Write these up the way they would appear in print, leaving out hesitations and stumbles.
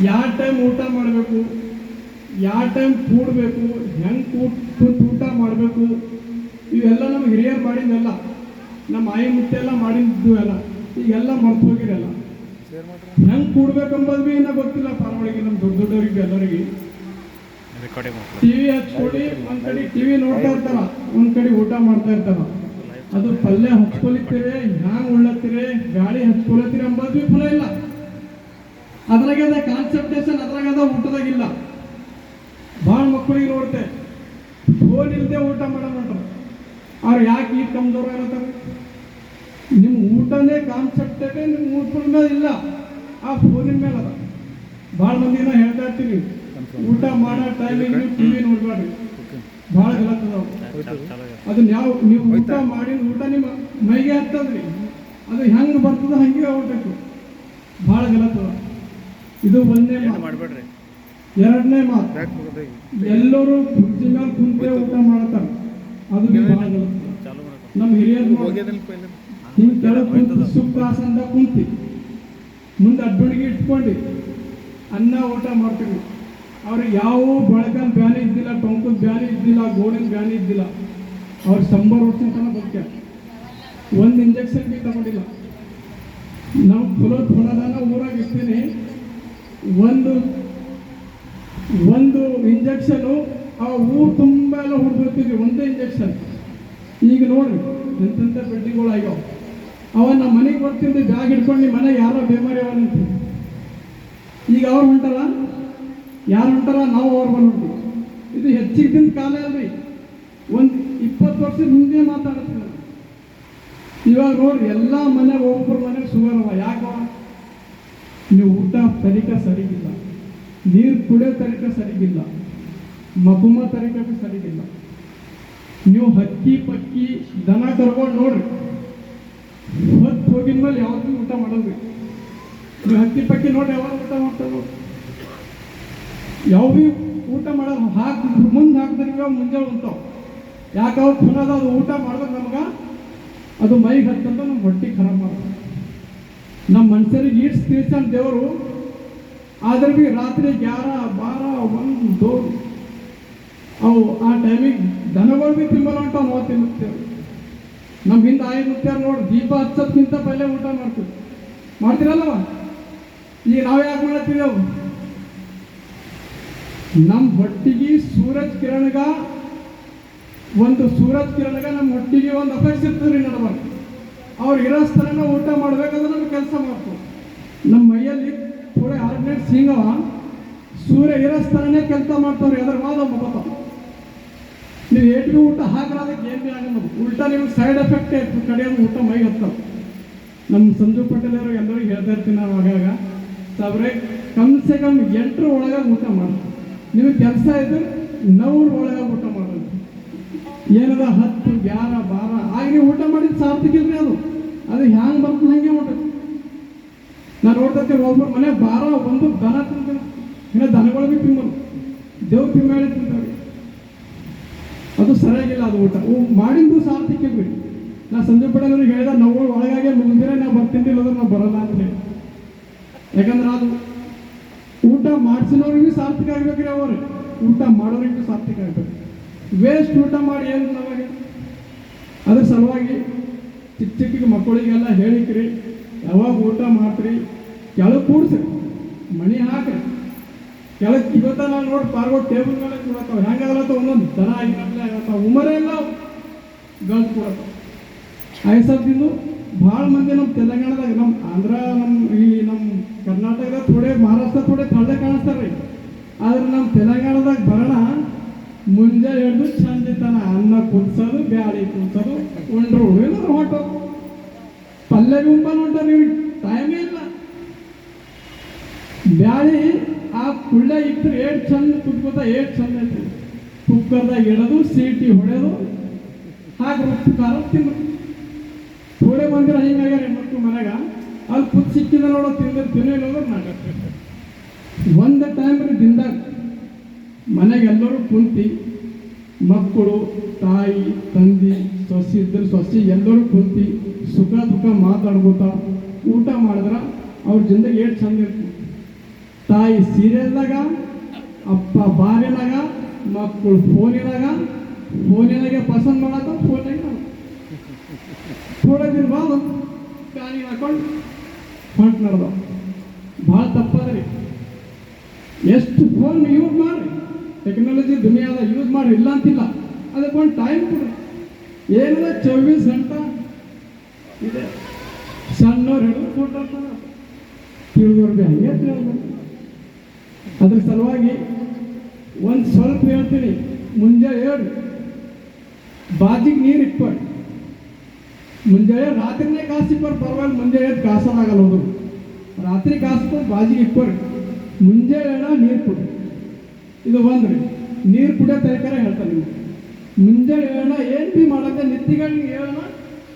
ಯಾವ ಟೈಮ್ ಊಟ ಮಾಡಬೇಕು, ಯಾವ ಟೈಮ್ ಕೂಡಬೇಕು, ಹೆಂಗೆ ಕುಂತು ಊಟ ಮಾಡಬೇಕು, ಇವೆಲ್ಲ ನಮ್ಗೆ ಹಿರಿಯರು ಮಾಡಿದ್ದೆಲ್ಲ, ನಮ್ಮ ಆಯಿ ಮುತ್ತೆ ಎಲ್ಲ ಮಾಡಿದ್ದು ಎಲ್ಲ ಈಗೆಲ್ಲ ಮರ್ತು ಹೋಗಿರಲ್ಲ. ಹೆಂಗೆ ಕೂಡ್ಬೇಕಂಬುದು ಭೀ ಇನ್ನೂ ಗೊತ್ತಿಲ್ಲ ಪಾರೊಳಗೆ ನಮ್ಮ ದೊಡ್ಡ ದೊಡ್ಡವ್ರಿಗೆ ಎಲ್ಲರಿಗೆ. ಟಿವಿ ಹಚ್ಕೊಳ್ಳಿ, ಒಂದು ಕಡೆ ಟಿವಿ ನೋಡ್ತಾ ಇರ್ತಾರ, ಒಂದು ಕಡೆ ಊಟ ಮಾಡ್ತಾ ಇರ್ತಾರ. ಅದು ಪಲ್ಯ ಹಚ್ಕೊಳಿತೀರಿ, ಹ್ಯಾಂಗೆ ಉಳ್ಳತ್ತೀರಿ, ಗಾಳಿ ಹಚ್ಕೊಳತ್ತೀರಿ ಅಂಬೋದು ಭೀ ಪುನಃ ಇಲ್ಲ. ಅದ್ರಾಗದ ಕಾನ್ಸಂಟ್ರೇಷನ್ ಅದ್ರಾಗದ ಊಟದಾಗಿಲ್ಲ. ಭಾಳ ಮಕ್ಕಳಿಗೆ ನೋಡ್ತೆ ಫೋನ್ ಇಲ್ಲದೆ ಊಟ ಮಾಡೋಣ. ಅವ್ರು ಯಾಕೆ ಈ ಕಮ್ದವ್ರು ಇರತ್ತಾರೆ? ನಿಮ್ಮ ಊಟನೇ ಕಾನ್ಸೆಪ್ಟೇ ನಿಮ್ಮ ಊಟದ ಮೇಲೆ ಇಲ್ಲ, ಆ ಫೋನಿನ ಮೇಲೆ ಅದ. ಭಾಳ ಮಂದಿನ ಹೇಳ್ತಾ ಇರ್ತೀವಿ, ಊಟ ಮಾಡೋ ಟೈಮಿಗೆ ನೀವು ಟಿವಿ ನೋಡ್ಬೇಡ್ರಿ, ಭಾಳ ಗಲತ್ತದ. ಅದನ್ನ ನೀವು ಊಟ ಮಾಡಿ ಊಟ ನಿಮ್ಮ ಮೈಗೆ ಹತ್ತದ್ರಿ, ಅದು ಹೆಂಗೆ ಬರ್ತದ ಹಂಗೆ ಹೋಗ್ಬೇಕು, ಭಾಳ ಗಲತ್ತದ. ಇದು ಒಂದನೇ ಮಾತು. ಎರಡನೇ ಮಾತು, ಎಲ್ಲರೂ ಕುರ್ಚಿ ಮೇಲೆ ಕುಂತೆ ಊಟ ಮಾಡ್ತಾರೆ, ಅದು ಭಾಳ ಗಲತ್ತ. ನಮ್ಮ ಹಿರಿಯರು ಹಿಂಗೆ ಕೆಳಗೆ ಕುಂತು ಸುಖಾಸಂದ ಕುಂತಿ ಮುಂದೆ ಅಡ್ಡುಣಿಗೆ ಇಟ್ಕೊಂಡು ಅನ್ನ ಊಟ ಮಾಡ್ತೀವಿ. ಅವ್ರಿಗೆ ಯಾವ ಬಳಕನ ಬ್ಯಾನಿ ಇದ್ದಿಲ್ಲ, ಟೊಂಕದ ಬ್ಯಾನಿ ಇದ್ದಿಲ್ಲ, ಗೋಡಿನ ಬ್ಯಾನಿ ಇದ್ದಿಲ್ಲ. ಅವ್ರು 100 ವರ್ಷ ತನಕ ಬದುಕ್ಯಾರ, ಒಂದು ಇಂಜೆಕ್ಷನ್ ಭೀ ತಗೊಂಡಿಲ್ಲ. ನಾವು ಥೋಡದಾನ ಊರಾಗ ಇರ್ತೀನಿ, ಒಂದು ಇಂಜೆಕ್ಷನು ಆ ಊರು ತುಂಬ ಎಲ್ಲ ಹೊಡೆದಿರ್ತೀವಿ, ಒಂದೇ ಇಂಜೆಕ್ಷನ್. ಈಗ ನೋಡ್ರಿ ಎಂತೆಂಥ ಬೆಡ್ಡಿಗಳು ಆಗ್ಯಾವ. ಅವ ನಮ್ಮ ಮನೆಗೆ ಬರ್ತಿದ್ದೆ ಬ್ಯಾಗ್ ಹಿಡ್ಕೊಂಡು ನಿಮ್ಮ ಮನೆಗೆ ಯಾರೋ ಬೇಮಾರಿ ಅವನಂತ. ಈಗ ಅವ್ರು ಹೊಂಟಾರ, ಯಾರು ಹೊಂಟಾರ, ನಾವು ಅವ್ರು ಬಂದ್ಬಿಡ್ತೀವಿ. ಇದು ಹೆಚ್ಚಿಗೆ ದಿನ ಕಾಲ ಅಲ್ರಿ, ಒಂದು 20 ವರ್ಷದ ಹಿಂದೆ ಮಾತಾಡ್ತೀವಿ. ಇವಾಗ ನೋಡ್ರಿ ಎಲ್ಲ ಮನೆಗೆ ಒಬ್ಬರು ಮನೆಗೆ ಶುಗರ್ ಅವ. ಯಾಕವ? ನೀವು ಊಟ ತರಿಕೆ ಸರಿಗಿಲ್ಲ, ನೀರು ಕುಡಿಯೋ ತರಿಕೆ ಸರಿಗಿಲ್ಲ, ಮಗುಮ ತರಿಕೆ ಸರಿಗಿಲ್ಲ. ನೀವು ಹಕ್ಕಿ ಪಕ್ಕಿ ದನ ಕರ್ಕೊಂಡು ನೋಡ್ರಿ, ಹೊತ್ತು ಹೋಗಿದ ಮೇಲೆ ಯಾವ್ದು ಊಟ ಮಾಡೋದ್ರಿ. ನೀವು ಹಕ್ಕಿ ಪಕ್ಕಿ ನೋಡ್ರಿ, ಯಾವಾಗ ಊಟ ಮಾಡ್ತಾರೆ ನೋಡಿ, ಯಾವ ಭೀ ಊಟ ಮಾಡೋದು ಮುಂದೆ ಹಾಕಿದ್ರೆ ಮುಂಜಾನೆ ಉಂಟಾವ. ಯಾಕವ ಪುನಃ ಅದು ಊಟ ಮಾಡಿದ್ರೆ ನಮ್ಗೆ ಅದು ಮೈಗೆ ಹತ್ತಂತ ನಮ್ಮ ಹೊಟ್ಟೆ ಖರಾಬ್ ಮಾಡ್ತಾರೆ. ನಮ್ಮ ಮನುಷ್ಯರಿಗೆ ಈಡ್ಸ್ ತೀರ್ಸನ್ ದೇವರು, ಆದ್ರೆ ಭೀ ರಾತ್ರಿ 11, 12, 1 ಅವು ಆ ಟೈಮಿಗೆ ದನಗಳು ಭೀ ತಿಂಬಲ್ಲ ಹೊಂಟಾವ. ನಾವು ತಿನ್ನುತ್ತೇವೆ. ನಮ್ಮ ಹಿಂದೆ ಆಯಿ ಮುತ್ಯಾರ ನೋಡಿ, ದೀಪ ಹಚ್ಚೋದ್ಕಿಂತ ಪೈಲೆ ಊಟ ಮಾಡ್ತೀರಲ್ಲವ. ಈಗ ನಾವು ಯಾಕೆ ಮಾಡ್ತೀವಿ? ನಮ್ಮ ಹೊಟ್ಟಿಗೆ ಸೂರಜ್ ಕಿರಣಗ ನಮ್ಮ ಹೊಟ್ಟಿಗೆ ಒಂದು ಅಪೇಕ್ಷೆ ಇರ್ತದ್ರಿ ನಡಬಾರ್ದು. ಅವ್ರು ಇರೋ ಸ್ಥಳನ ಊಟ ಮಾಡ್ಬೇಕಾದ್ರೆ ನಮ್ಗೆ ಕೆಲಸ ಮಾಡ್ತೀವಿ. ನಮ್ಮ ಮೈಯಲ್ಲಿ ಥೋಡೆ ಆರ್ಡಿನೇಟ್ ಸಿಂಗವ ಸೂರ್ಯ ಇರೋ ಸ್ಥಳನೇ ಕೆಲಸ ಮಾಡ್ತಾವ್ರಿ. ಅದ್ರ ಮಾದ ಮುಗತಾವ. ನೀವು ಏಟ್ಗೆ ಊಟ ಹಾಕ್ರ ಅದಕ್ಕೆ ಏನು ಭೀ ಆಗಲ್ಲ, ಉಲ್ಟಾ ನಿಮ್ಗೆ ಸೈಡ್ ಎಫೆಕ್ಟ್ ಕಡೆಯೋದು ಊಟ ಮೈಗೆ ಹತ್ತಾವ. ನಮ್ಮ ಸಂಜು ಪಟೇಲ್ ಅವರು ಎಲ್ಲರಿಗೂ ಹೇಳ್ತಾ ಇರ್ತೀನಿ ನಾವು ಆಗಾಗ, ಸಾಬ್ರೆ ಕಮ್ಸೆ ಕಮ್ 8 ಒಳಗೆ ಊಟ ಮಾಡಿ. ನಿಮಗೆ ಕೆಲಸ ಇದ್ರೆ 9 ಒಳಗೆ ಊಟ ಮಾಡೋದು. ಏನದ 10, 11, 12 ಆಗ ನೀವು ಊಟ ಮಾಡಿದ್ದು ಸಾರ್ಥಕಿಲ್ರಿ. ಅದು ಹ್ಯಾಂಗೆ ಬರ್ತದೆ ಹಂಗೆ ಊಟ. ನಾನು ನೋಡ್ತೈತೆ ಒಬ್ಬರು ಮನೆ 12, 1 ದನ ತಿಂತಾರೆ, ಇನ್ನು ದನಗಳು ಭೀ ತಿಂಬರು, ದೇವ್ರು ತಿಂಬಾಡಿ ತಿಂತಾರೆ. ಅದು ಸರಿಯಾಗಿಲ್ಲ ಅದು ಊಟ. ಮಾಡಿದ್ದು ಸಾರ್ಥಕಿಲ್ರಿ. ನಾ ಸಂಜೆ ಪಡೆಯವ್ರಿಗೆ ಹೇಳಿದ, ನಾವು ಒಳಗಾಗೆ ಮುಂದಿನ ನಾವು ಬರ್ತೀನಿ, ಇಲ್ಲದ್ರೆ ನಾವು ಬರಲ್ಲ ಅಂತ ಹೇಳಿ. ಯಾಕಂದ್ರೆ ಅದು ಊಟ ಮಾಡಿಸಿನವ್ರಿಗೆ ಸಾರ್ಥಕ ಆಗ್ಬೇಕ್ರಿ, ಅವರು ಊಟ ಮಾಡೋರಿಗೆ ಸಾರ್ಥಕ ಆಗ್ಬೇಕು. ವೇಸ್ಟ್ ಊಟ ಮಾಡಿ ಏನು ನಮಗೆ? ಅದ್ರ ಸಲುವಾಗಿ ಚಿಕ್ಕ ಮಕ್ಕಳಿಗೆಲ್ಲ ಹೇಳಿಕ್ರಿ, ಯಾವಾಗ ಊಟ ಮಾಡ್ತೀರಿ ಕೆಳಗೆ ಕೂಡ್ಸ್ರಿ, ಮಣಿ ಹಾಕ್ರಿ ಕೆಳಗೆ. ಇವತ್ತ ನಾವು ನೋಡಿ ಪಾರ್ಗೋಡ್ ಟೇಬಲ್ ಮೇಲೆ ಕೂಡತ್ತಾವ, ಹೆಂಗಾಗಲತ್ತ ಒಂದೊಂದು ದನ ಆಗಿರಲ್ಲ ಆಗತ್ತಾವ, ಉಮರೇ ಎಲ್ಲ ಗಂಟು ಕೂಡತ್ತಾವ. ಆಯ್ಸತ್ತಿದ್ದು ಭಾಳ ಮಂದಿ ನಮ್ಮ ತೆಲಂಗಾಣದಾಗ, ನಮ್ಮ ಆಂಧ್ರ, ನಮ್ಮ ಕರ್ನಾಟಕದಾಗ ಥೋಡೆ, ಮಹಾರಾಷ್ಟ್ರ ಥೋಡೆ ತಳ್ಳೆ ಕಾಣಿಸ್ತಾರೆ ರೀ. ಆದ್ರೆ ನಮ್ಮ ತೆಲಂಗಾಣದಾಗ ಬರೋಣ ಮುಂಜಾನೆ ಹಿಡಿದು ಸಂಜೆ ತನ ಅನ್ನ ಕುದಿಸೋದು, ಬ್ಯಾಳಿ ಕುದಿಸೋದು, ಉಂಡ್ರು ಏನಾದ್ರು ಹೊಂಟೋದು, ಪಲ್ಯ ಗುಂಪಲ್ಲಿ ಹೊಂಟಾರ. ನೀವು ಟೈಮೇ ಇಲ್ಲ. ಬ್ಯಾಳಿ ಆ ಕುಳ್ಳೆ ಇಟ್ಟರೆ ಏಟ್ ಚಂದ ಕುದ್ಕೋತ, ಏಟ್ ಚಂದ ಐತೆ. ಕುಕ್ಕರ್ದಾಗ ಇಡೋದು, ಸೀಟಿ ಹೊಡೆಯೋದು, ಹಾಗೆ ಉಪ್ಪು ಖಾರ ತಿನ್ನೋದು. ಥೋಡೆ ಮಂದಿರ ಹಿಂಗಾಗ್ಯಾರ ಮಕ್ಕಳು ಮನೆಗ, ಅಲ್ಲಿ ಕುದ್ ಸಿಕ್ಕಿದ ನೋಡೋ ತಿನ್ನೋದು ನಾಗ. ಒಂದು ಟೈಮ್ ರೀ ದಿನದಾಗ ಮನೆಗೆ ಎಲ್ಲರೂ ಕುಂತು, ಮಕ್ಕಳು, ತಾಯಿ, ತಂದೆ, ಸೊಸಿ ಇದ್ದರೆ ಸೊಸಿ ಎಲ್ಲರೂ ಕುಂತು ಸುಖ ದುಃಖ ಮಾತಾಡ್ಬೋತ ಊಟ ಮಾಡಿದ್ರೆ ಅವ್ರ ಜಿಂದಗಿ ಏಟ್ ಚಂದ ಇರ್ತದೆ. ತಾಯಿ ಸೀರಿಯಲ್ದಾಗ, ಅಪ್ಪ ಬಾರಿನಾಗ, ಮಕ್ಕಳು ಫೋನಿನಾಗೆ ಪಸಂದ್ ಮಾಡತ್ತ, ಫೋನಾಗ ಥೋಡೆ ದಿನ ಬಾದ ಕಾನಿ ಹಾಕೊಂಡು ಹೊಂಟು ನಡೆದ. ಭಾಳ ತಪ್ಪದ್ರಿ. ಎಷ್ಟು ಫೋನ್ ಯೂಸ್ ಮಾಡಿ, ಟೆಕ್ನಾಲಜಿ ದುನಿಯಾದ ಯೂಸ್ ಮಾಡಿ, ಇಲ್ಲ ಅಂತಿಲ್ಲ, ಅದಕ್ಕೊಂದು ಟೈಮ್ ಕೊಡ್ರಿ. ಏನಿದೆ 24 ಗಂಟೆ ಇದೆ. ಸಣ್ಣವ್ರು ಹಿಡಿದು ಫೋಟೋ ತಿಳಿದವ್ರು ಭೀ ಹಂಗೆ ತಿಳಿದ್ಬೇಕು. ಅದ್ರ ಸಲುವಾಗಿ ಒಂದು ಸ್ವಲ್ಪ ಹೇಳ್ತೀನಿ. ಮುಂಜಾನೆ ಹೇಳ್ರಿ, ಬಾಜಿಗೆ ನೀರು ಇಟ್ಕೊಳ್ರಿ. ಮುಂಜಾನೆ ರಾತ್ರಿನೇ ಕಾಸಿಕ್ಕೋರು ಪರವಾಗಿಲ್ಲ, ಮುಂಜಾನೆ ಕಾಸೋದಾಗಲ್ಲ ಹೋದ್ರು. ರಾತ್ರಿ ಕಾಸ್ಕೊಂಡು ಬಾಜಿಗೆ ಇಟ್ಕೊರಿ. ಮುಂಜಾನೆ ನೀರು ಕೊಡ್ರಿ. ಇದು ಬಂದ್ರಿ ನೀರು ಕುಡಿಯೋ ತರಕಾರಿ ಹೇಳ್ತಾರೆ ನಿಮ್ಗೆ. ಮುಂಜಾನೆ ಏನು ಭೀ ಮಾಡತ್ತೆ ನಿತ್ತಿಗಳಿಗೆ ಹೇಳೋಣ,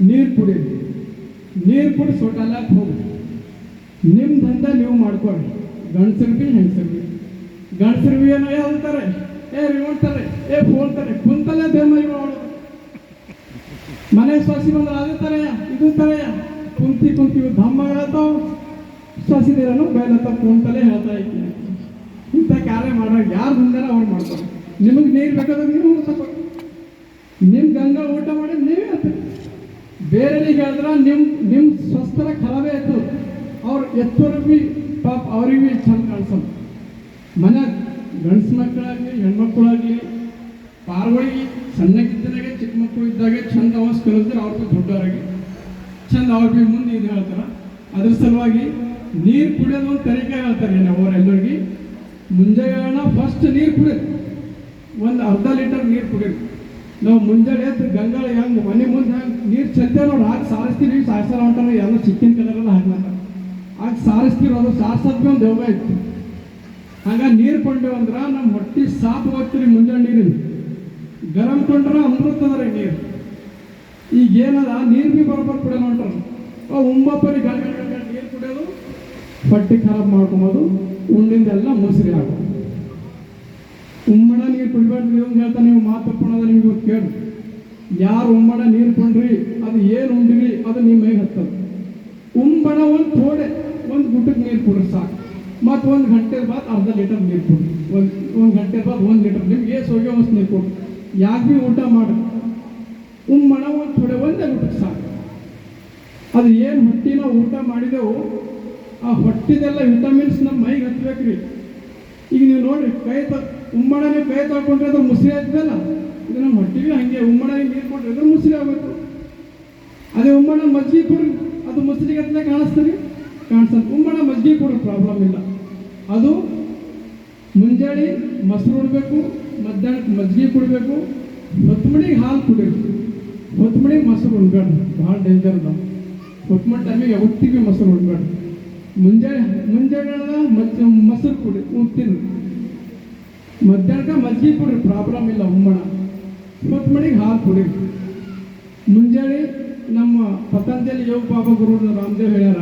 ನೀರು ಕುಡೀರಿ. ನೀರು ಕುಡಿ ಸೊಟ್ಟಲ್ಲಕ್ಕೆ ಹೋಗ್ರಿ. ನಿಮ್ಮ ದಂಧೆ ನೀವು ಮಾಡ್ಕೊಳ್ರಿ. ಗಂಡಸರು ಭೀ ಹೆಂಗಸರು ಭೀ. ಗಂಡಸರು ಭೀ ಏನೋ ಹೇಳ್ತಾರೆ, ರಿಮೋಟ್ ತಾರೆ, ಫೋನ್ ತಾರೆ, ಕುಂತಲ್ಲೇ ಬೇಮೈ ಮಾಡೋದು. ಮನೆಗೆ ಸೊಸಿ ಬಂದ್ರೆ ಅದೇ ತರೆಯ ಇದು ತರೆಯ ಕುಂತಿ ಧಮ್ಮ ಹೇಳ್ತಾವ. ಸೊಸಿದಿರನು ಬಯಲತ್ತ ಕುಂತಲೇ ಹೇಳ್ತಾ ಇದ್ದೀನಿ. ಇಂಥ ಕಾರ್ಯ ಮಾಡೋ ಯಾರು ಬಂದಾರ ಅವ್ರು ಮಾಡ್ತಾರೆ. ನಿಮಗೆ ನೀರು ಬೇಕಾದ್ರೆ ನೀವು ತಗೊಳ್ಳಿ. ನಿಮ್ಮ ಗಂಗಾ ಊಟ ಮಾಡಿ ನೀವೇ ಹೇಳ್ತೀರಿ. ಬೇರೆಯವ್ರಿಗೆ ಹೇಳಿದ್ರೆ ನಿಮ್ಮ ಸ್ವಸ್ಥರ ಖರಾಬೇ ಆಯ್ತು. ಅವ್ರು ಎತ್ತೋರಿಗೆ ಭೀ ಪಾಪ ಅವ್ರಿಗೆ ಭೀ ಚಂದ ಕಾಣಿಸೋದು. ಮನ್ಯಾಗ ಗಂಡಸು ಮಕ್ಕಳಾಗಲಿ ಹೆಣ್ಮಕ್ಳಾಗಲಿ ಪಾರ್ಗಳಿಗೆ ಸಣ್ಣಗಿದ್ದನಾಗೆ ಚಿಕ್ಕ ಮಕ್ಕಳು ಇದ್ದಾಗ ಚಂದ ಅವಸ್ ಕಲಿಸಿದ್ರೆ ಅವ್ರಿಗೂ ದೊಡ್ಡವರಾಗಿ ಚಂದ ಅವ್ರ ಭೀ ಮುಂದೆ ಇದು ಹೇಳ್ತಾರೆ. ಅದ್ರ ಸಲುವಾಗಿ ನೀರು ಕುಡಿಯೋದು ಒಂದು ತರೀಕೆ ಹೇಳ್ತಾರೆ ಅವರೆಲ್ಲರಿಗೆ. ಮುಂಜಾನೆ ಫಸ್ಟ್ ನೀರು ಕುಡಿಯೋದು, ಒಂದು ಅರ್ಧ ಲೀಟರ್ ನೀರು ಕುಡಿಯೋದು. ನಾವು ಮುಂಜಾನೆ ಎದ್ದು ಗಂಗಾಳ ಹೆಂಗೆ ಮನೆ ಮುಂದೆ ಹೆಂಗೆ ನೀರು ಚೆಲ್ತೇವೆ ನೋಡಿ, ಆಗ ಸಾರಿಸ್ತೀವಿ. ಸಾರಿಸಲ್ಲ ಹೊಂಟಾರೆ ಎಲ್ಲ ಚಿಕ್ಕಿನ ಕಲರೆಲ್ಲ ಹಾಕ್ಲಾಕ ಆಗ ಸಾರಿಸ್ತೀವಿ. ಅದು ಸಾರಿಸೋದು ಒಂದು ಯೋಗ ಇತ್ತು. ಹಂಗ ನೀರು ಕೊಂಡೇವು ಅಂದ್ರೆ ನಮ್ಮ ಹೊಟ್ಟೆ ಸಾಪ್ ಹೋಗ್ತೀರಿ. ಮುಂಜಾನೆ ನೀರಿನ ಗರಂ ಕೊಂಡ್ರೆ ಅಮೃತದ ನೀರು. ಈಗ ಏನದ ನೀರು ಭೀ ಬರೋಬ್ಬರ ಕುಡಿಯೋದು ಹೊಂಟಾರ. ಒಂಬತ್ತರಿ ಗಂಟೆ ನೀರು ಕುಡಿಯೋದು, ಹೊಟ್ಟೆ ಖರಾಬ್ ಮಾಡ್ಕೊಬೋದು, ಉಂಡಿಂದೆಲ್ಲ ಮುಸ್ರಿ ಹಾಕೋದು. ಉಮ್ಮಡ ನೀರು ಕುಡಿಬೇಡ್ರಿ ಅಂತ ಹೇಳ್ತಾ ನೀವು ಮಾತು ತಪ್ಪಿದ ನಿಮ್ಗೆ ಕೇಳಿ. ಯಾರು ಉಮ್ಮಡ ನೀರು ಕೊಂಡ್ರಿ ಅದು ಏನು ಉಂಡಿರಿ ಅದು ನಿಮ್ಮ ಮೈಗೆ ಹತ್ತದ. ಉಂಬಣ ಒಂದು ಥೋಡೆ ಒಂದು ಗುಟ್ಟಕ್ಕೆ ನೀರು ಕೊಡ್ರಿ ಸಾಕು. ಮತ್ತು 1 ಗಂಟೆ ಬಾದ್ ಅರ್ಧ ಲೀಟರ್ ನೀರು ಕೊಡ್ರಿ. ಒಂದು ಗಂಟೆ ಬಾದ್ 1 ಲೀಟರ್. ನಿಮ್ಗೆ ಏಸು ಹೋಗಿ ಅಷ್ಟು ನೀರು ಕೊಡ್ರಿ. ಯಾಕೆ ಭೀ ಊಟ ಮಾಡ್ರಿ. ಉಮ್ಮಣ ಒಂದು ಥೋಡೆ ಒಂದೇ ಗುಟ್ಟಕ್ಕೆ ಸಾಕು. ಅದು ಏನು ಹೊಟ್ಟಿನ ಊಟ ಮಾಡಿದೆವು ಆ ಹೊಟ್ಟಿದೆಲ್ಲ ವಿಟಮಿನ್ಸ್ ನಮ್ಮ ಮೈಗೆ ಹತ್ಬೇಕ್ರಿ. ಈಗ ನೀವು ನೋಡ್ರಿ, ಉಮ್ಮಡ ನೀವು ಕೈ ತೊಳ್ಕೊಂಡ್ರೆ ಅದು ಮುಸ್ರಿ ಆಗ್ತದಲ್ಲ, ಇದು ನಮ್ಮ ಹೊಟ್ಟಿಗೆ ಹಂಗೆ. ಉಮ್ಮಡ ನೀರು ಕೊಟ್ರೆ ಅದ್ರ ಮುಸ್ರಿ ಆಗಬೇಕು. ಅದೇ ಉಮ್ಮಡ ಮಜ್ಜಿಗೆ ಕೊಡ್ರಿ, ಅದು ಮುಸ್ರಿಗೆ ಹತ್ತಲೇ ಕಾಣಿಸ್ತದೆ ಉಮ್ಮಡ ಮಜ್ಜಿಗೆ ಕೊಡ್ರಿ, ಪ್ರಾಬ್ಲಮ್ ಇಲ್ಲ. ಅದು ಮುಂಜಾನೆ ಮೊಸರು ಉಡಬೇಕು, ಮಧ್ಯಾಹ್ನಕ್ಕೆ ಮಜ್ಜಿಗೆ ಕುಡಬೇಕು, ಹೊತ್ತುಮಡಿಗೆ ಹಾಲು ಕುಡಿಬೇಕು, ಹೊತ್ತುಮಡಿಗೆ ಮೊಸರು ಉಣ್ಬೇಡ್ರಿ. ಭಾಳ ಡೇಂಜರ್ ಅದ. ಹೊತ್ತುಮಡಿ ಟೈಮಿಗೆ ಯಾವತ್ತಿಗೆ ಮೊಸರು ಉಣ್ಬೇಡ್ರಿ. ಮುಂಜಾನೆ ಮೊಸರು ಕುಡಿ ತಿನ್ರಿ. ಮಧ್ಯಾಹ್ನಕ್ಕೆ ಮಜ್ಜಿಗೆ ಕೊಡ್ರಿ, ಪ್ರಾಬ್ಲಮ್ ಇಲ್ಲ. ಉಮ್ಮಣ ಹೊತ್ತುಮಡಿಗೆ ಹಾಲು ಕುಡಿರಿ. ಮುಂಜಾನೆ ನಮ್ಮ ಪತಂಜಲಿ ಯೋಗ ಬಾಬಾ ಗುರು ರಾಮದೇವ್ ಹೇಳ್ಯಾರ,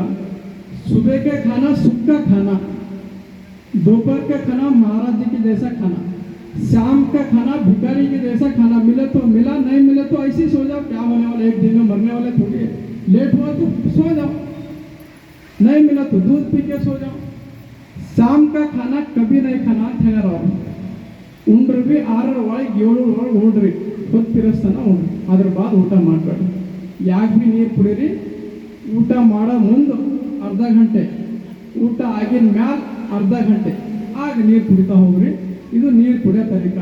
सुबह का खाना सुख का खाना, दोपहर का खाना महाराज जी के जैसा खाना, शाम का खाना भिखारी के जैसा खाना. मिले तो मिला, नहीं मिले तो ऐसे ही सो जाओ. क्या होने वाला, एक दिन में मरने वाले थोड़ी है. लेट हुआ तो सो जाओ, नहीं मिला तो दूध पी के सो जाओ. शाम का खाना कभी नहीं खाना. ठहराओ ಉಂಡ್ರಿ ಭೀ 6 ಒಳಗೆ 7 ಒಳಗೆ ಉಂಡ್ರಿ, ಹೊತ್ತಿರಸ್ತನ ಉಂಡ್ರಿ. ಅದ್ರ ಬಾದ್ ಊಟ ಮಾಡಬೇಡ್ರಿ. ಯಾಕೆ ಭೀ ನೀರು ಕುಡೀರಿ. ಊಟ ಮಾಡೋ ಮುಂದೆ ಅರ್ಧ ಗಂಟೆ, ಊಟ ಆಗಿನ ಮ್ಯಾಲ ಅರ್ಧ ಗಂಟೆ ಆಗ ನೀರು ಕುಡಿತಾ ಹೋಗ್ರಿ. ಇದು ನೀರು ಕುಡಿಯೋ ತರೀಕ.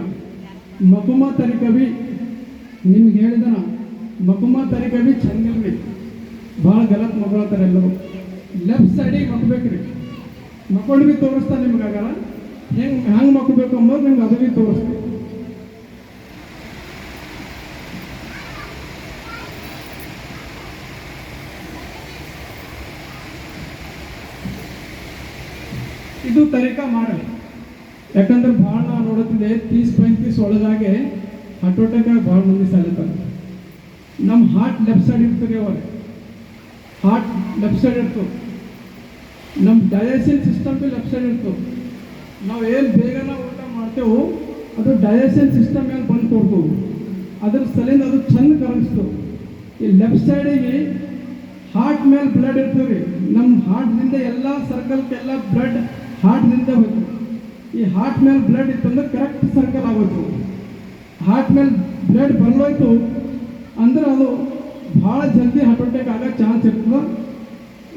ಮಕುಮ ತರೀಕ ಭೀ ನಿಮ್ಗೆ ಹೇಳಿದನ, ಮಕುಮ ತರೀಕ ಭೀ ಚಂದಿಲ್ರಿ. ಭಾಳ ಗಲತ್ ಮಕ್ಕಳತ್ತಾರೆ ಎಲ್ಲರೂ. ಲೆಫ್ಟ್ ಸೈಡಿಗೆ ಮಕ್ಬೇಕ್ರಿ. ಮಕ್ಕೊಂಡು ಭೀ ತೋರಿಸ್ತಾ ನಿಮ್ಗಾಗಲ್ಲ. ಹೆಂಗೆ ಮಕ್ಕಬೇಕು ಅಂಬೋದು ನಿಮ್ಗೆ ಅದು ಭೀ ತೋರಿಸ್ತೀವಿ. ಇದು ತರೀಕ ಮಾಡಲಿ. ಯಾಕಂದ್ರೆ ಭಾಳ ನಾವು ನೋಡುತ್ತಿದ್ದೆ 30-35 ಒಳಗಾಗೆ ಹಾರ್ಟ್ ಅಟ್ಯಾಕ್ ಆಗಿ ಭಾಳ ಮಂದಿ ಸಾಲತ್ತಾರೆ. ನಮ್ಮ ಹಾರ್ಟ್ ಲೆಫ್ಟ್ ಸೈಡ್ ಇರ್ತದೆ. ಅವಾಗ ಹಾರ್ಟ್ ಲೆಫ್ಟ್ ಸೈಡ್ ಇರ್ತದೆ. ನಮ್ಮ ಡೈಜೆಷನ್ ಸಿಸ್ಟಮ್ ಭೀ ಲೆಫ್ಟ್ ಸೈಡ್ ಇರ್ತದೆ. ನಾವು ಏನು ಬೇಗನ ಊಟ ಮಾಡ್ತೇವೆ ಅದು ಡೈಜೆಷನ್ ಸಿಸ್ಟಮ್ ಮೇಲೆ ಬಂದು ಕೊಡ್ತೇವೆ. ಅದ್ರ ಸಲಿಂದ ಅದು ಚಂದ ಕರಗಿಸ್ತವೆ. ಈ ಲೆಫ್ಟ್ ಸೈಡಿಗೆ ಹಾರ್ಟ್ ಮೇಲೆ ಬ್ಲಡ್ ಇರ್ತದೆ. ನಮ್ಮ ಹಾರ್ಟ್ದಿಂದ ಎಲ್ಲ ಸರ್ಕಲ್ಗೆಲ್ಲ ಬ್ಲಡ್ ಹಾರ್ಟ್ನಿಂದ ಹೋಯ್ತು. ಈ ಹಾರ್ಟ್ ಮೇಲೆ ಬ್ಲಡ್ ಇತ್ತಂದ್ರೆ ಕರೆಕ್ಟ್ ಸರ್ಕಲ್ ಆಗೋಯ್ತು. ಹಾರ್ಟ್ ಮೇಲೆ ಬ್ಲಡ್ ಬರಲೋಯ್ತು ಅಂದ್ರೆ ಅದು ಭಾಳ ಜಲ್ದಿ ಹಾರ್ಟ್ ಅಟ್ಯಾಕ್ ಆಗೋ ಚಾನ್ಸ್ ಇರ್ತದೆ.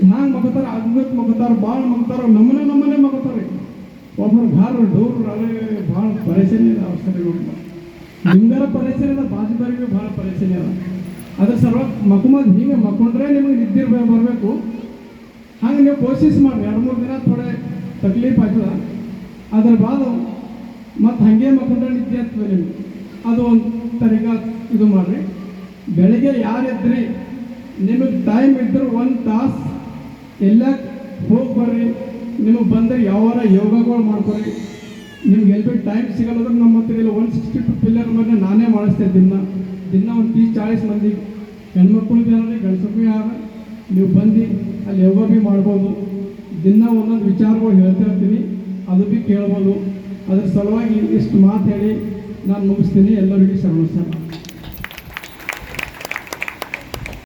ಹ್ಯಾಂಗೆ ಮಗತಾರೆ ಅದ್ಭುತ ಮಗತಾರೆ, ಭಾಳ ಮಗತಾರೆ, ನಮ್ಮನೆ ಮಗತಾರೆ. ಒಬ್ಬರು ಗಾರು ಡೋರ್ ಅದೇ ಭಾಳ ಪರೇಶಾನಿ ಇದೆ. ಅವಸರ ನಿಮ್ಗಾರ ಪರೇಶಾನಿ ಅದ, ಬಾಜುದಾರಿಗೆ ಭಾಳ ಪರೇಶಾನಿ ಅದ. ಅದ್ರ ಸಲುವಾಗಿ ಮಕ್ಕಮದ್ ಹಿಂಗೆ ಮಕ್ಕೊಂಡ್ರೆ ನಿಮಗೆ ನಿದ್ದೆ ಬರಬೇಕು. ಹಂಗೆ ನೀವು ಕೋಶಿಶ್ ಮಾಡಿರಿ. 2-3 ದಿನ ಥೋಡೆ ತಕ್ಲೀಫ್ ಆಗ್ತದೆ. ಅದ್ರ ಬಾದ ಮತ್ತು ಹಾಗೆ ಮಕ್ಕೊಂಡ್ರೆ ನಿದ್ದೆ ಆಗ್ತದೆ ನಿಮ್ಗೆ. ಅದು ಒಂದು ತರೀಕ ಇದು ಮಾಡಿರಿ. ಬೆಳಗ್ಗೆ ಯಾರಿದ್ರಿ ನಿಮಗೆ ಟೈಮ್ ಇದ್ದರೂ 1 ತಾಸು ಎಲ್ಲ ಹೋಗಿ ಬರ್ರಿ. ನಿಮಗೆ ಬಂದರೆ ಯಾವಾರ ಯೋಗಗಳು ಮಾಡ್ಕೊರಿ. ನಿಮ್ಗೆ ಎಲ್ಲಿ ಟೈಮ್ ಸಿಗಲ್ಲದ್ರೆ ನಮ್ಮ ಹತ್ರ ಇಲ್ಲ 162 ಪಿಲ್ಲರ್ ಮೇಲೆ ನಾನೇ ಮಾಡಿಸ್ತೇನೆ. ದಿನ ಒಂದು 30-40 ಮಂದಿ ಹೆಣ್ಮಕ್ಳು ಭೀ ಯಾರು ಗಂಡಸರು ಭೀ ಯಾರು ನೀವು ಬಂದು ಅಲ್ಲಿ ಯೋಗ ಭೀ ಮಾಡ್ಬೋದು. ದಿನ ಒಂದೊಂದು ವಿಚಾರಗಳು ಹೇಳ್ತಾ ಇರ್ತೀನಿ, ಅದು ಭೀ ಕೇಳ್ಬೋದು. ಅದ್ರ ಸಲುವಾಗಿ ಇಷ್ಟು ಮಾತು ಹೇಳಿ ನಾನು ಮುಗಿಸ್ತೀನಿ. ಎಲ್ಲರಿಗೂ ಶರಣ.